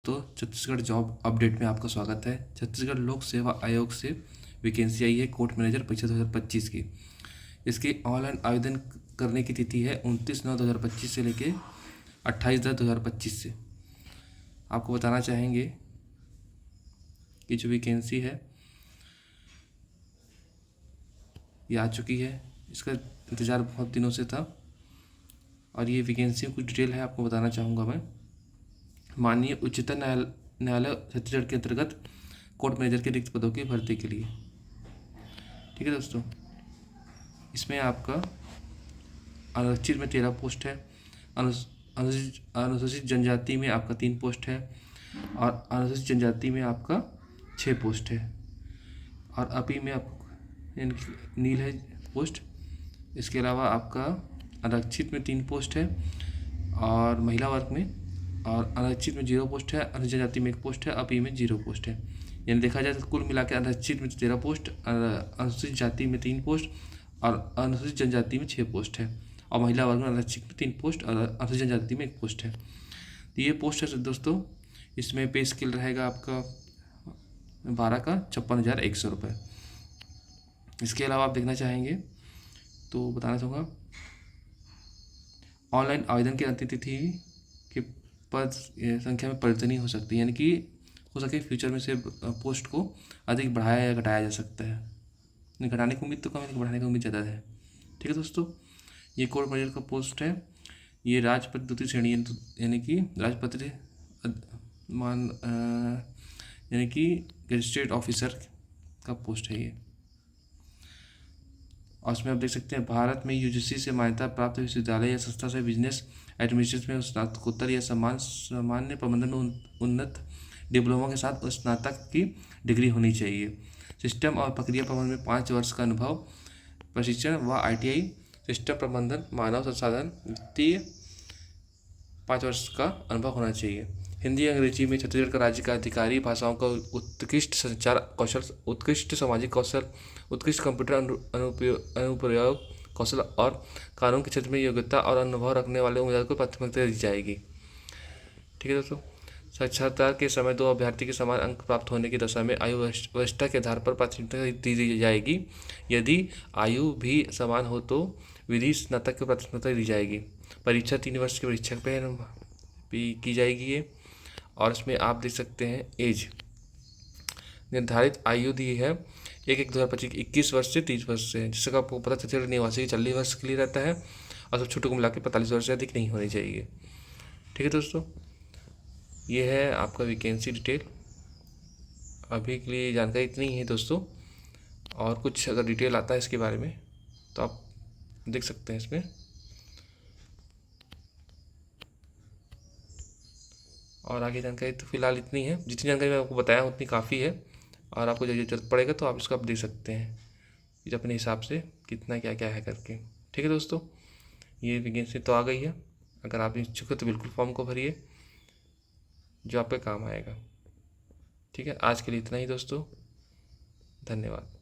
तो Chhattisgarh job update में आपका स्वागत है। छत्तीसगढ़ लोक सेवा आयोग से वैकेंसी आई है कोर्ट मैनेजर परीक्षा 2025 की। इसके ऑनलाइन आवेदन करने की तिथि है 29/9/2025 से लेके 28/10/2025 से। आपको बताना चाहेंगे कि जो वैकेंसी है ये आ चुकी है। इसका इंतज़ार बहुत दिनों से था और ये वैकेंसी में कुछ डिटेल है आपको बताना चाहूँगा मैं। माननीय उच्चतम न्यायालय छत्तीसगढ़ के अंतर्गत कोर्ट मैनेजर के रिक्त पदों की भर्ती के लिए। ठीक है दोस्तों, इसमें आपका आरक्षित में 13 पोस्ट है, अनुसूचित जनजाति में आपका 3 पोस्ट है और अनुसूचित जनजाति में आपका 6 पोस्ट है और अपी में आप नील है पोस्ट। इसके अलावा आपका आरक्षित में 3 पोस्ट है और महिला वर्ग में, और आरक्षित में 0 पोस्ट है, अनुसूचित जनजाति में 1 पोस्ट है, अपी में 0 पोस्ट है। यानी देखा जाए तो कुल मिला के आरक्षित में 13 पोस्ट, अनुसूचित जाति में 3 पोस्ट और अनुसूचित जनजाति में 6 पोस्ट है, और महिला वर्ग में आरक्षित में 3 पोस्ट और अनुसूचित जनजाति में 1 पोस्ट है। तो ये पोस्ट है दोस्तों। इसमें पे स्केल रहेगा आपका 12 का 56,100 रुपये। इसके अलावा आप देखना चाहेंगे तो बताना चाहूँगा ऑनलाइन आवेदन की अंतिम तिथि के पद संख्या में परिवर्तन हो सकती है, यानी कि हो सके फ्यूचर में से पोस्ट को अधिक बढ़ाया या घटाया जा सकता है। नहीं, घटाने की उम्मीद तो कम है, बढ़ाने की उम्मीद ज़्यादा है। ठीक है दोस्तों, ये कोर्ट मैनेजर का पोस्ट है। ये राजपत्र द्वितीय श्रेणी यानी कि राजपत्र मान यानी कि गजिस्ट्रेट ऑफिसर का पोस्ट है ये। और उसमें आप देख सकते हैं भारत में यूजीसी से मान्यता प्राप्त विश्वविद्यालय या संस्था से बिजनेस एडमिनिस्ट्रेशन में स्नातकोत्तर या सामान्य प्रबंधन उन्नत डिप्लोमा के साथ स्नातक की डिग्री होनी चाहिए। सिस्टम और प्रक्रिया प्रबंधन में 5 वर्ष का अनुभव, प्रशिक्षण व आईटीआई सिस्टम प्रबंधन, मानव संसाधन, वित्तीय 5 वर्ष का अनुभव होना चाहिए। हिंदी अंग्रेजी में छत्तीसगढ़ का राज्य का अधिकारी भाषाओं का उत्कृष्ट संचार कौशल, उत्कृष्ट सामाजिक कौशल, उत्कृष्ट कंप्यूटर अनुप्रयोग कौशल और कानून के क्षेत्र में योग्यता और अनुभव रखने वाले उम्मीदवार को प्राथमिकता दी जाएगी। ठीक है दोस्तों, साक्षात्कार के समय 2 अभ्यर्थी के समान अंक प्राप्त होने की दशा में आयु वरिष्ठता के आधार पर प्राथमिकता दी जाएगी। यदि आयु भी समान हो तो विधि स्नातक को प्राथमिकता दी जाएगी। परीक्षा 3 वर्ष की परीक्षा पे की जाएगी ये। और इसमें आप देख सकते हैं एज निर्धारित आयु दी है 1/1/2025 21 वर्ष से 30 वर्ष से, जिसका आपको पता छत्तीसगढ़ निवासी 40 वर्ष के लिए रहता है और सब छोटों को मिला के 45 वर्ष से अधिक नहीं होनी चाहिए। ठीक है दोस्तों, ये है आपका वैकेंसी डिटेल। अभी के लिए जानकारी इतनी ही है दोस्तों, और कुछ अगर डिटेल आता है इसके बारे में तो आप देख सकते हैं इसमें। और आगे जानकारी तो फिलहाल इतनी है, जितनी जानकारी मैं आपको बताया उतनी काफ़ी है, और आपको जो जरूरत पड़ेगा तो आप इसको आप देख सकते हैं कि अपने हिसाब से कितना क्या क्या है करके। ठीक है दोस्तों, ये वैकेंसी तो आ गई है। अगर आप इच्छुक हो तो बिल्कुल फॉर्म को भरिए, जो आपके काम आएगा। ठीक है, आज के लिए इतना ही दोस्तों, धन्यवाद।